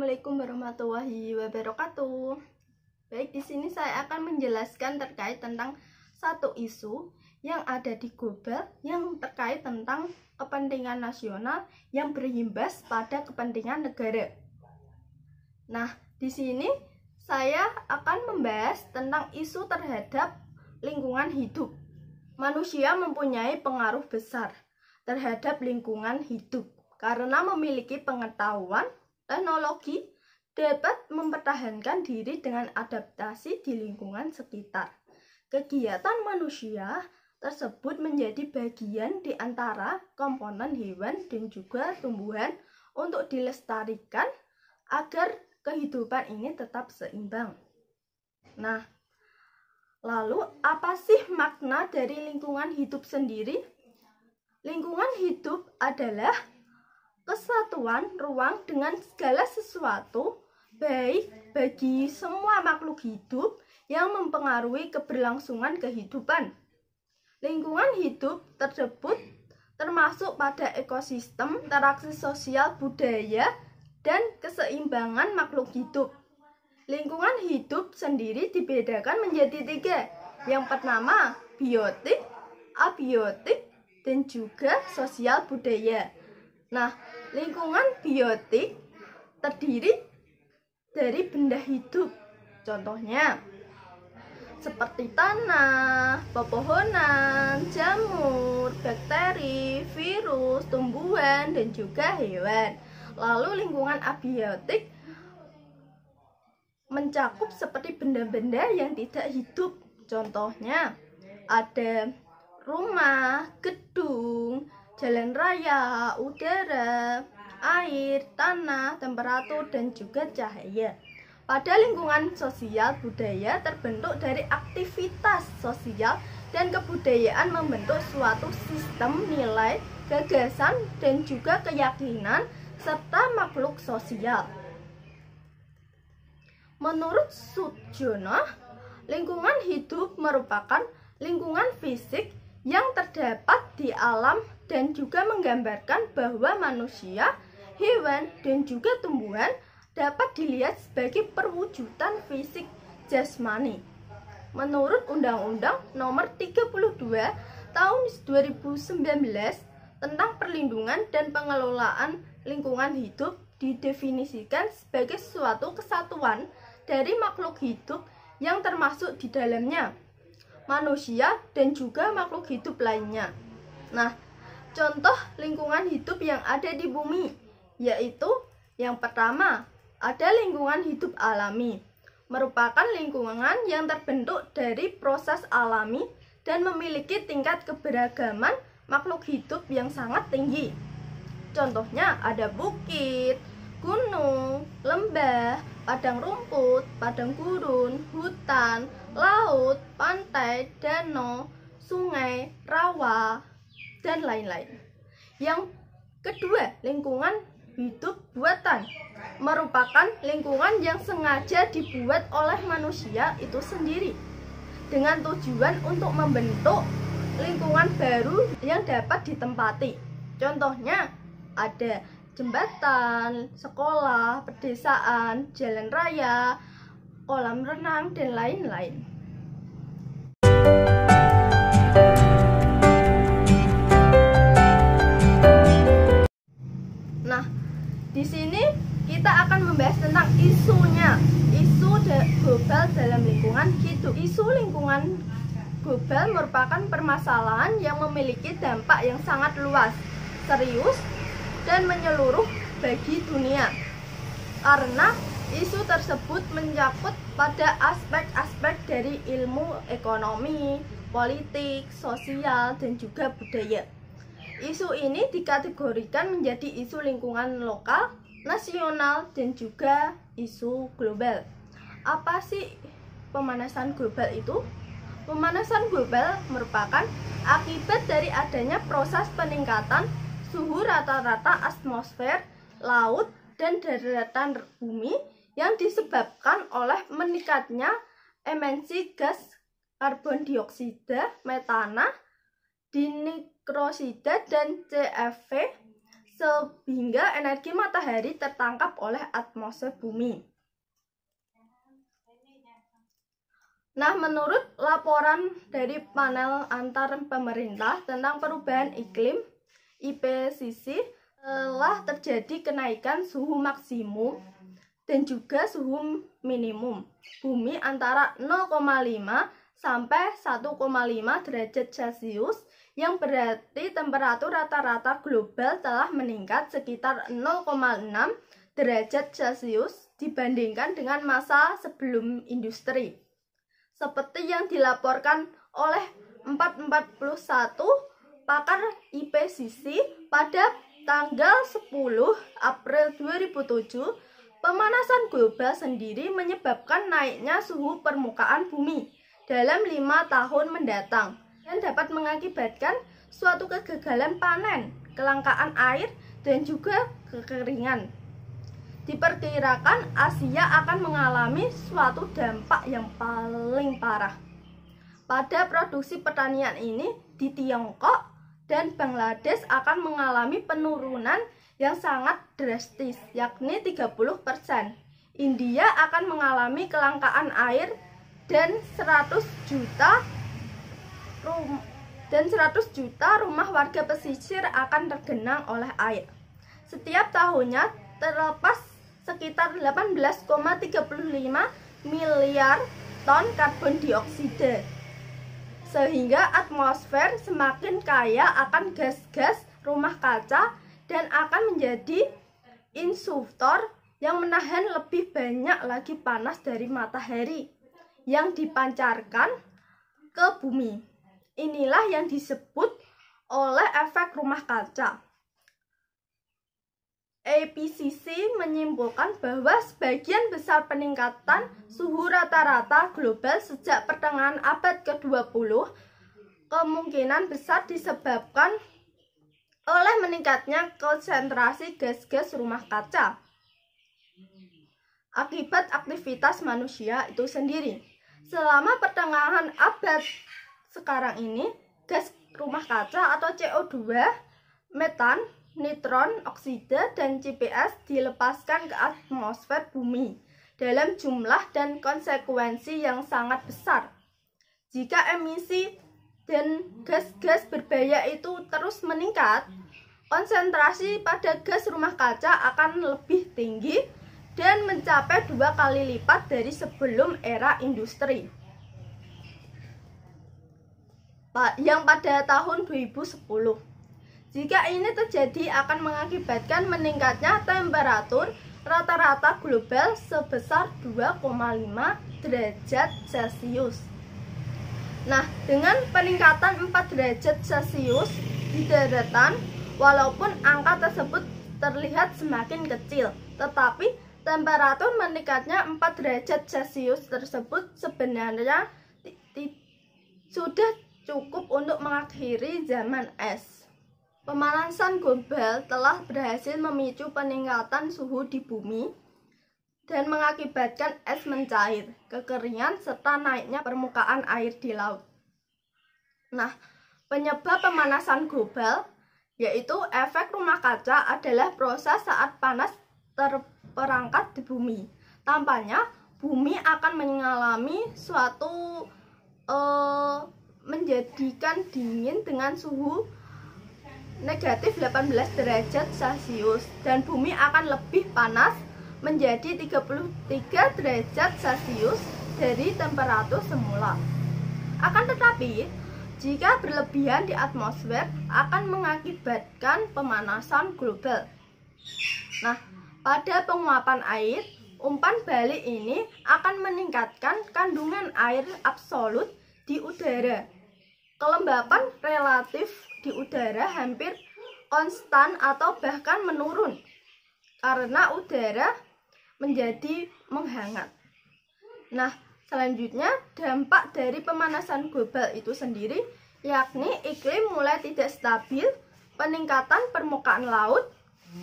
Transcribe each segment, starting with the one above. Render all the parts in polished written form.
Assalamualaikum warahmatullahi wabarakatuh. Baik, di sini saya akan menjelaskan terkait tentang satu isu yang ada di global yang terkait tentang kepentingan nasional yang berimbas pada kepentingan negara. Nah, di sini saya akan membahas tentang isu terhadap lingkungan hidup. Manusia mempunyai pengaruh besar terhadap lingkungan hidup karena memiliki pengetahuan, teknologi dapat mempertahankan diri dengan adaptasi di lingkungan sekitar. Kegiatan manusia tersebut menjadi bagian di antara komponen hewan dan juga tumbuhan untuk dilestarikan agar kehidupan ini tetap seimbang. Nah, lalu apa sih makna dari lingkungan hidup sendiri? Lingkungan hidup adalah kesatuan ruang dengan segala sesuatu, baik bagi semua makhluk hidup yang mempengaruhi keberlangsungan kehidupan. Lingkungan hidup tersebut termasuk pada ekosistem, interaksi sosial, budaya, dan keseimbangan makhluk hidup. Lingkungan hidup sendiri dibedakan menjadi 3. Yang pertama, biotik, abiotik, dan juga sosial budaya. Nah, lingkungan biotik terdiri dari benda hidup, contohnya seperti tanah, pepohonan, jamur, bakteri, virus, tumbuhan, dan juga hewan. Lalu lingkungan abiotik mencakup seperti benda-benda yang tidak hidup, contohnya ada rumah, gedung, jalan raya, udara, air, tanah, temperatur, dan juga cahaya. Pada lingkungan sosial, budaya terbentuk dari aktivitas sosial dan kebudayaan membentuk suatu sistem nilai, gagasan, dan juga keyakinan serta makhluk sosial. Menurut Sudjono, lingkungan hidup merupakan lingkungan fisik yang terdapat di alam dan juga menggambarkan bahwa manusia, hewan, dan juga tumbuhan dapat dilihat sebagai perwujudan fisik jasmani. Menurut Undang-Undang Nomor 32 Tahun 2019 tentang perlindungan dan pengelolaan lingkungan hidup didefinisikan sebagai suatu kesatuan dari makhluk hidup yang termasuk di dalamnya manusia dan juga makhluk hidup lainnya. Nah, contoh lingkungan hidup yang ada di bumi, yaitu yang pertama, ada lingkungan hidup alami, merupakan lingkungan yang terbentuk dari proses alami dan memiliki tingkat keberagaman makhluk hidup yang sangat tinggi. Contohnya ada bukit, gunung, lembah, padang rumput, padang gurun, hutan, laut, pantai, danau, sungai, rawa, dan lain-lain. Yang kedua, lingkungan hidup buatan merupakan lingkungan yang sengaja dibuat oleh manusia itu sendiri dengan tujuan untuk membentuk lingkungan baru yang dapat ditempati. Contohnya ada jembatan, sekolah, pedesaan, jalan raya, kolam renang, dan lain-lain. Nah, di sini kita akan membahas tentang isunya, isu global dalam lingkungan hidup. Isu lingkungan global merupakan permasalahan yang memiliki dampak yang sangat luas, serius, dan menyeluruh bagi dunia. Karena isu tersebut mencakup pada aspek-aspek dari ilmu ekonomi, politik, sosial, dan juga budaya. Isu ini dikategorikan menjadi isu lingkungan lokal, nasional, dan juga isu global. Apa sih pemanasan global itu? Pemanasan global merupakan akibat dari adanya proses peningkatan suhu rata-rata atmosfer, laut, dan daratan bumi yang disebabkan oleh meningkatnya emisi gas karbon dioksida, metana, dinitrosida, dan CFC sehingga energi matahari tertangkap oleh atmosfer bumi. Nah, menurut laporan dari panel antar pemerintah tentang perubahan iklim IPCC, telah terjadi kenaikan suhu maksimum dan juga suhu minimum bumi antara 0,5 sampai 1,5 derajat Celcius, yang berarti temperatur rata-rata global telah meningkat sekitar 0,6 derajat Celcius dibandingkan dengan masa sebelum industri. Seperti yang dilaporkan oleh 441 pakar IPCC pada tanggal 10 April 2007, pemanasan global sendiri menyebabkan naiknya suhu permukaan bumi dalam 5 tahun mendatang dan dapat mengakibatkan suatu kegagalan panen, kelangkaan air, dan juga kekeringan. Diperkirakan Asia akan mengalami suatu dampak yang paling parah. Pada produksi pertanian ini di Tiongkok dan Bangladesh akan mengalami penurunan yang sangat drastis, yakni 30%. India akan mengalami kelangkaan air dan 100 juta rumah warga pesisir akan tergenang oleh air. Setiap tahunnya terlepas sekitar 18,35 miliar ton karbon dioksida, sehingga atmosfer semakin kaya akan gas-gas rumah kaca dan akan menjadi insuftor yang menahan lebih banyak lagi panas dari matahari yang dipancarkan ke bumi. Inilah yang disebut oleh efek rumah kaca. IPCC menyimpulkan bahwa sebagian besar peningkatan suhu rata-rata global sejak pertengahan abad ke-20 kemungkinan besar disebabkan oleh meningkatnya konsentrasi gas-gas rumah kaca akibat aktivitas manusia itu sendiri. Selama pertengahan abad sekarang ini, gas rumah kaca atau CO2, metan, nitron oksida, dan CPS dilepaskan ke atmosfer bumi dalam jumlah dan konsekuensi yang sangat besar. Jika emisi dan gas-gas berbahaya itu terus meningkat, konsentrasi pada gas rumah kaca akan lebih tinggi dan mencapai 2 kali lipat dari sebelum era industri yang pada tahun 2010. Jika ini terjadi akan mengakibatkan meningkatnya temperatur rata-rata global sebesar 2,5 derajat Celcius. Nah, dengan peningkatan 4 derajat Celcius di daratan, walaupun angka tersebut terlihat semakin kecil, tetapi temperatur meningkatnya 4 derajat Celcius tersebut sebenarnya sudah cukup untuk mengakhiri zaman es. Pemanasan global telah berhasil memicu peningkatan suhu di bumi dan mengakibatkan es mencair, kekeringan, serta naiknya permukaan air di laut. Nah, penyebab pemanasan global yaitu efek rumah kaca adalah proses saat panas terperangkap di bumi. Tampaknya bumi akan mengalami suatu menjadikan dingin dengan suhu negatif 18 derajat Celcius dan bumi akan lebih panas menjadi 33 derajat Celcius dari temperatur semula. Akan tetapi, jika berlebihan di atmosfer akan mengakibatkan pemanasan global. Nah, pada penguapan air, umpan balik ini akan meningkatkan kandungan air absolut di udara. Kelembapan relatif di udara hampir konstan atau bahkan menurun karena udara menjadi menghangat. Nah, selanjutnya dampak dari pemanasan global itu sendiri yakni iklim mulai tidak stabil, peningkatan permukaan laut,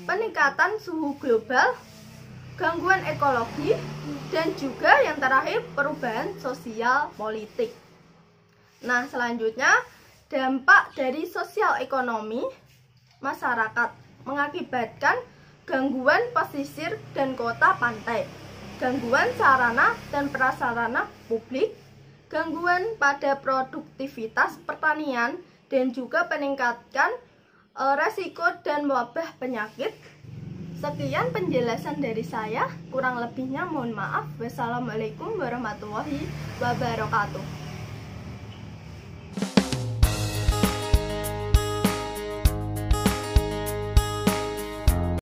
peningkatan suhu global, gangguan ekologi, dan juga yang terakhir perubahan sosial politik. Nah, selanjutnya dampak dari sosial ekonomi masyarakat. mengakibatkan gangguan pesisir dan kota pantai, gangguan sarana dan prasarana publik, gangguan pada produktivitas pertanian, dan juga meningkatkan resiko dan wabah penyakit. Sekian penjelasan dari saya, kurang lebihnya mohon maaf. Wassalamualaikum warahmatullahi wabarakatuh.